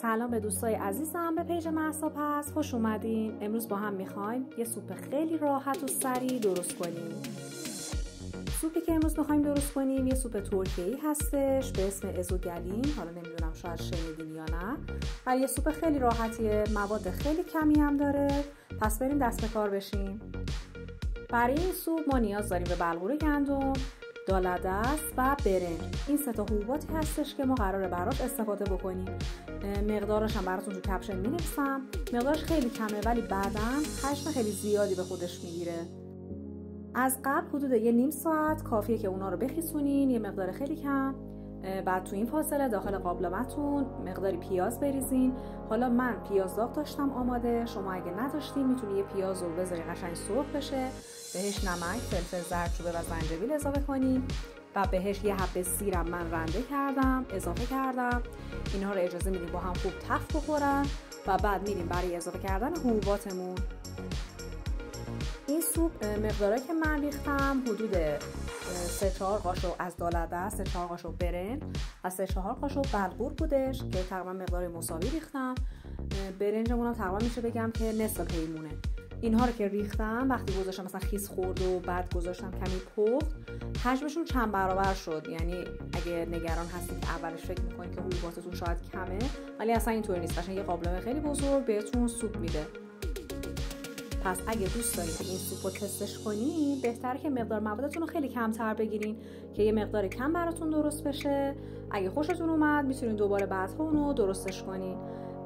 سلام به دوستای عزیزم، به پیج مهسا پز خوش اومدین. امروز با هم میخوایم یه سوپ خیلی راحت و سریع درست کنیم. سوپی که امروز میخوایم درست کنیم یه سوپ ترکیه‌ای هستش به اسم ازوگلین. حالا نمیدونم شاید شنیدین یا نه، ولی یه سوپ خیلی راحتیه، مواد خیلی کمی هم داره. پس بریم دست به کار بشیم. برای این سوپ ما نیاز داریم به بلغور گندم، دالدست و برنج. این سه تا حبوباتی هستش که ما قراره براش استفاده بکنیم. مقدارش هم براتون تو کپشن می‌نویسم. مقدارش خیلی کمه ولی بعداً حجم خیلی زیادی به خودش میگیره. از قبل حدود یه نیم ساعت کافیه که اونا رو بخیسونین، یه مقدار خیلی کم. بعد تو این فاصله داخل قابلمه‌تون مقداری پیاز بریزین. حالا من پیاز داغ داشتم آماده، شما اگه نداشتین میتونی یه پیاز رو بذاری قشنگ سرخ بشه، بهش نمک، فلفل زردچوبه و زنجبیل اضافه کنین و بهش یه حبه سیرم من رنده کردم اضافه کردم. اینها رو اجازه میدیم با هم خوب تفت بخورن و بعد میریم برای اضافه کردن حبوباتمون. این سوپ مقداری که من ریختم حدود 3-4 قاشق از دالدست، 3-4 قاشق برنج و 3-4 قاشق بلغور بودش که تقریبا مقدار مساوی ریختم. برنجمون هم تقریبا میشه بگم که نصف پیمونه. اینها رو که ریختم وقتی گذاشتم مثلا خیس خورد و بعد گذاشتم کمی پخت، حجمشون چند برابر شد. یعنی اگه نگران هستید که اولش فکر میکنید که حبوباتتون شاید کمه، ولی اصلا اینطوری نیست. قشنگ یه قابلمه خیلی بزرگ بهتون سوپ میده. پس اگه دوست دارید که این سوپ رو تستش کنین، بهتره که مقدار موادتون رو خیلی کمتر بگیرین که یه مقدار کم براتون درست بشه. اگه خوشتون اومد میتونین دوباره بعدها اونو درستش کنین.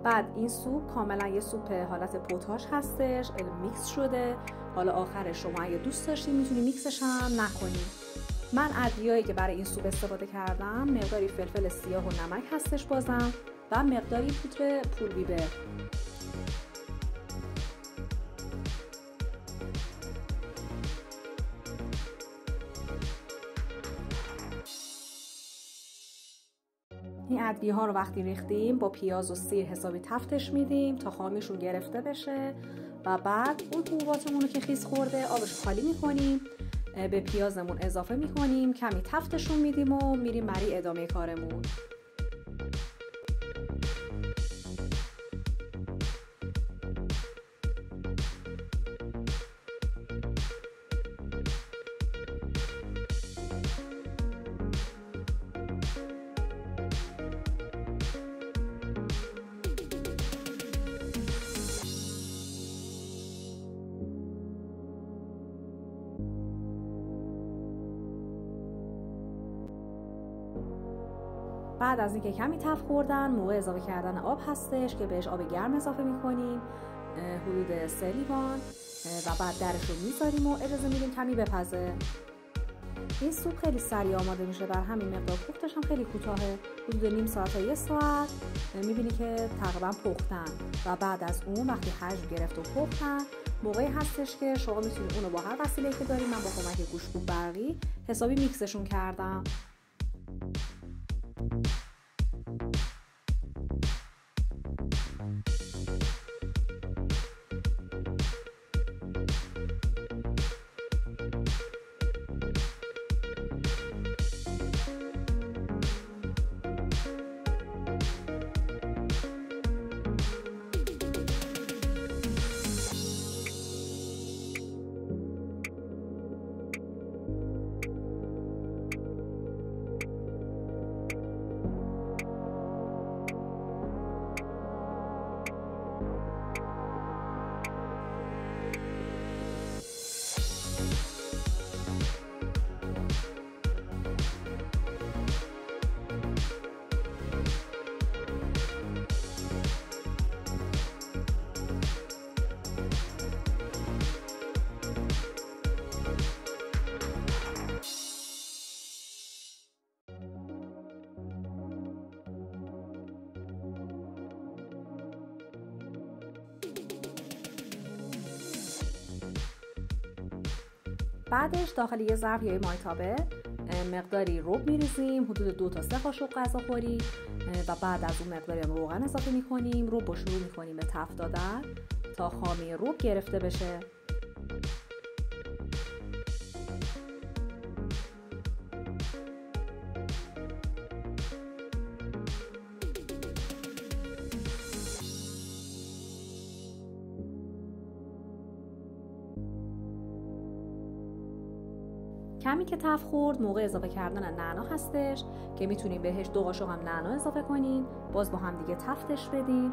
بعد این سوپ کاملا یه سوپ حالت پوتاژ هستش، میکس شده. حالا آخرش شما اگه دوست داشتین میتونین میکسش هم نکنین. من ادویه‌ای که برای این سوپ استفاده کردم مقداری فلفل سیاه و نمک هستش بازم و مقداری پودر پول بیبر. این ادویه ها رو وقتی ریختیم با پیاز و سیر حسابی تفتش میدیم تا خامیشون گرفته بشه و بعد اون حبوباتمون رو که خیس خورده آبش خالی میکنیم، به پیازمون اضافه میکنیم، کمی تفتشون میدیم و میریم برای ادامه کارمون. بعد از اینکه کمی تفت خوردن موقع اضافه کردن آب هستش که بهش آب گرم اضافه میکنیم حدود 3 لیوان و بعد درش رو میذاریم و اجازه میدیم کمی بپزه. این سوپ خیلی سریع آماده میشه، بر همین مقدار پختش هم خیلی کوتاهه، حدود نیم ساعت تا 1 ساعت میبینی که تقریبا پختن و بعد از اون وقتی حجم گرفت و پختن موقعی هستش که شما میتونید اونو با هر وسیله‌ای که داریم، من با کمک گوشت‌کوب برقی حسابی میکسشون کردم. بعدش داخل یه ظرف یا مایتابه مقداری رب میریزیم، حدود 2 تا 3 قاشق غذاخوری و بعد از اون مقداری هم روغن اضافه میکنیم. رب رو شروع میکنیم به تفت دادن تا خامی رب گرفته بشه. کمی که تف خورد موقع اضافه کردن نعنا هستش که میتونیم بهش 2 قاشق هم نعنا اضافه کنین، باز با هم دیگه تفتش بدین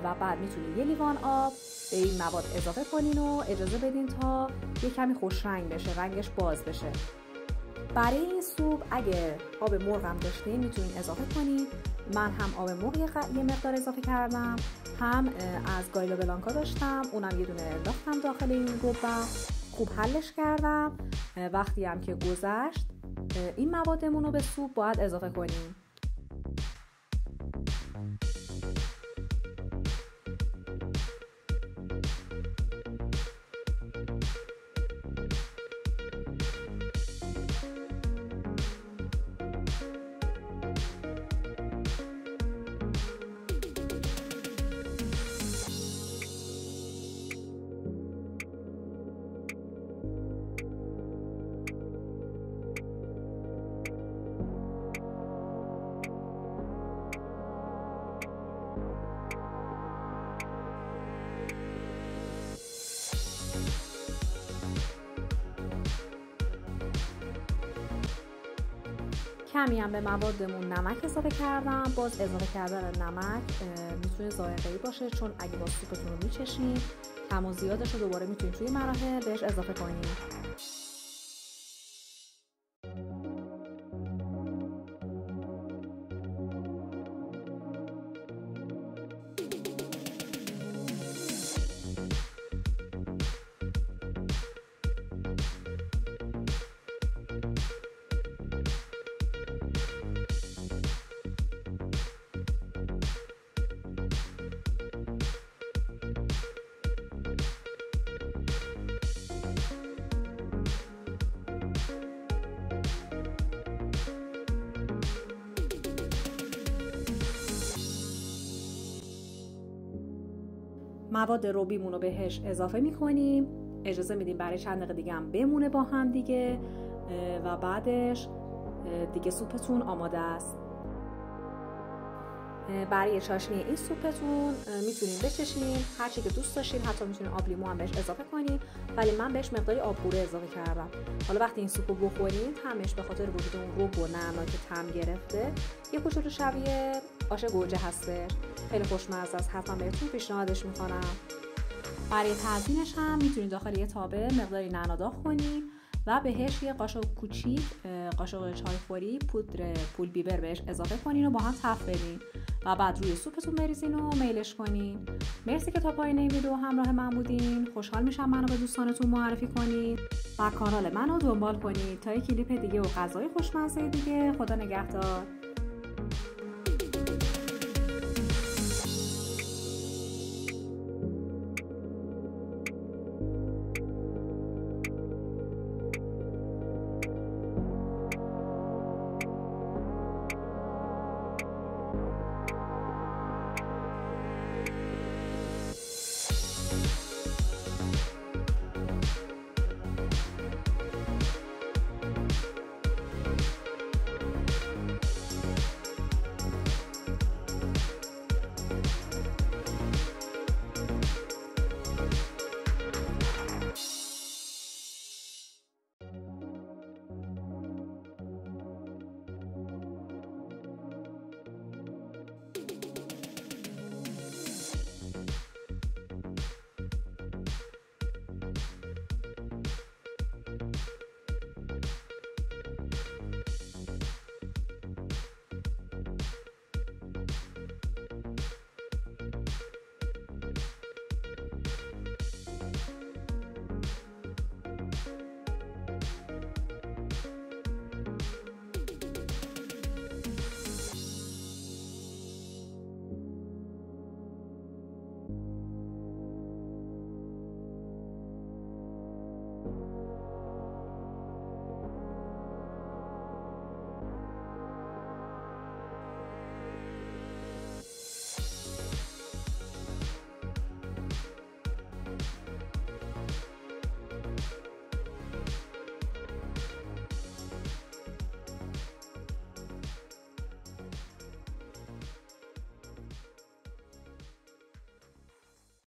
و بعد میتونین 1 لیوان آب به این مواد اضافه کنین و اجازه بدین تا یه کمی خوش رنگ بشه، رنگش باز بشه. برای این سوپ اگه آب مرغ هم داشتین میتونین اضافه کنین. من هم آب مرغ یه مقدار اضافه کردم، هم از گایلو بلانکا داشتم، اونم یه دونه انداختم داخل این گوب و خوب حلش کردم. وقتی هم که گذشت این موادمون رو به سوپ باید اضافه کنیم. کمی هم به موادمون نمک اضافه کردم. باز اضافه کردن نمک میتونه ذائقه‌ای باشه، چون اگه با سوپتون رو میچشین کم و زیادش رو دوباره میتونید توی مراحل بهش اضافه کنید. مواد روبیمون رو بهش اضافه میکنیم، اجازه میدیم برای چند دقیقه دیگه هم بمونه با هم دیگه و بعدش دیگه سوپتون آماده است. برای چاشنی این سوپتون میتونین بچشین هر چی که دوست داشتین، حتی میتونین آب لیمو هم بهش اضافه کنین، ولی من بهش مقداری آبگوره اضافه کردم. حالا وقتی این سوپو بخورین طعمش به خاطر وجود اون رب و نعنا که طعم گرفته یه کوچولو شبیه آش گوجه هستش. خیلی خوشمزه است، حتما بهتون پیشنهادش میکنم. برای تزیینش هم میتونید داخل یه تابه مقداری نعنا داغ کنین و بهش یه قاشق کوچیک قاشق چایخوری پودر پول بیبر بهش اضافه کنین و با هم تفت بدین و بعد روی سوپتون بریزین و میلش کنین. مرسی که تا پایان این ویدیو همراه من بودین. خوشحال میشم منو به دوستانتون معرفی کنین و کانال منو دنبال کنید تا یک کلیپ دیگه و غذای خوشمزه دیگه. خدا نگهدار.